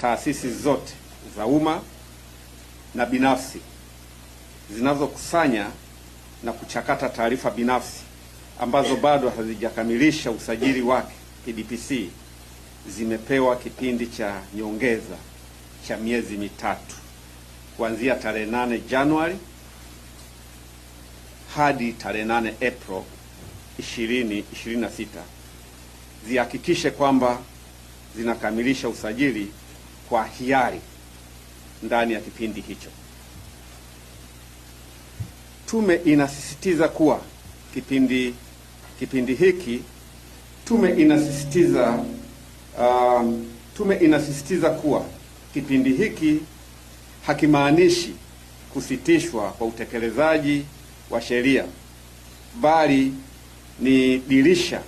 taasisi zote za umma na binafsi zinazokusanya na kuchakata taarifa binafsi ambazo bado hazijakamilisha usajili wake PDPC zimepewa kipindi cha nyongeza cha miezi mitatu kuanzia tarehe 8 Januari hadi tarehe 8 April 2026 zihakikishe kwamba zinakamilisha usajili kwa hiari ndani ya kipindi hicho. Tume inasisitiza kuwa kipindi hiki kuwa kipindi hiki hakimaanishi kusitishwa kwa utekelezaji wa sheria, bali ni dirisha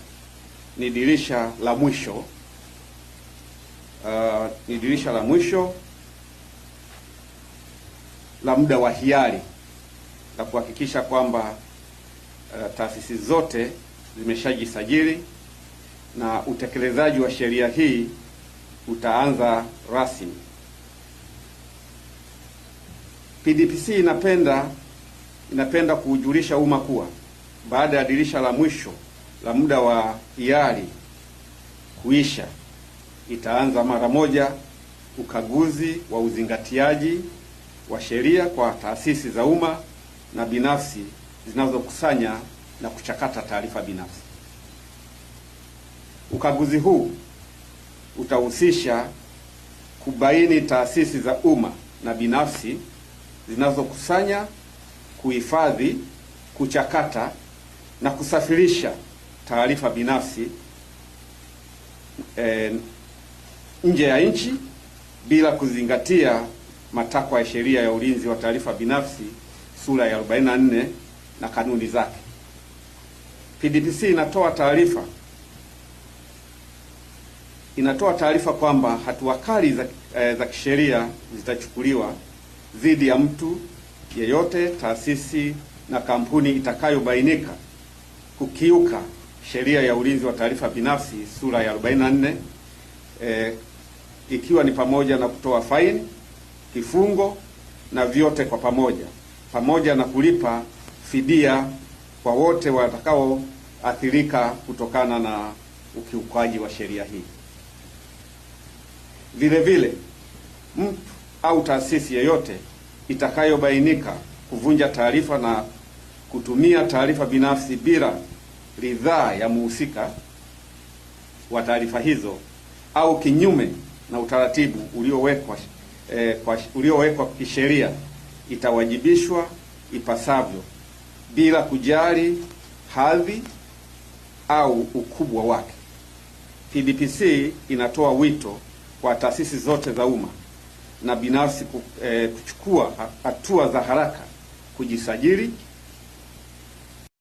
la mwisho la muda wa hiari la kuhakikisha kwamba taasisi zote zimeshajisajili na utekelezaji wa sheria hii utaanza rasmi. PDPC inapenda kuujulisha umma kuwa baada ya dirisha la mwisho la muda wa hiari kuisha, itaanza mara moja ukaguzi wa uzingatiaji wa sheria kwa taasisi za umma na binafsi zinazokusanya na kuchakata taarifa binafsi. Ukaguzi huu utahusisha kubaini taasisi za umma na binafsi zinazokusanya, kuhifadhi, kuchakata na kusafirisha taarifa binafsi nje ya nchi bila kuzingatia matakwa ya sheria ya ulinzi wa taarifa binafsi sura ya 44 na kanuni zake. PDPC inatoa taarifa kwamba hatua kali za kisheria zitachukuliwa dhidi ya mtu yeyote, taasisi na kampuni itakayobainika kukiuka sheria ya ulinzi wa taarifa binafsi sura ya 44, ikiwa ni pamoja na kutoa faini, kifungo na vyote kwa pamoja na kulipa fidia kwa wote watakaoathirika kutokana na ukiukaji wa sheria hii. Vile vile, mtu au taasisi yeyote itakayobainika kuvunja taarifa na kutumia taarifa binafsi bila ridhaa ya muhusika wa taarifa hizo au kinyume na utaratibu uliowekwa kisheria itawajibishwa ipasavyo bila kujali hadhi au ukubwa wake. PDPC inatoa wito kwa taasisi zote za umma na binafsi kuchukua hatua za haraka kujisajili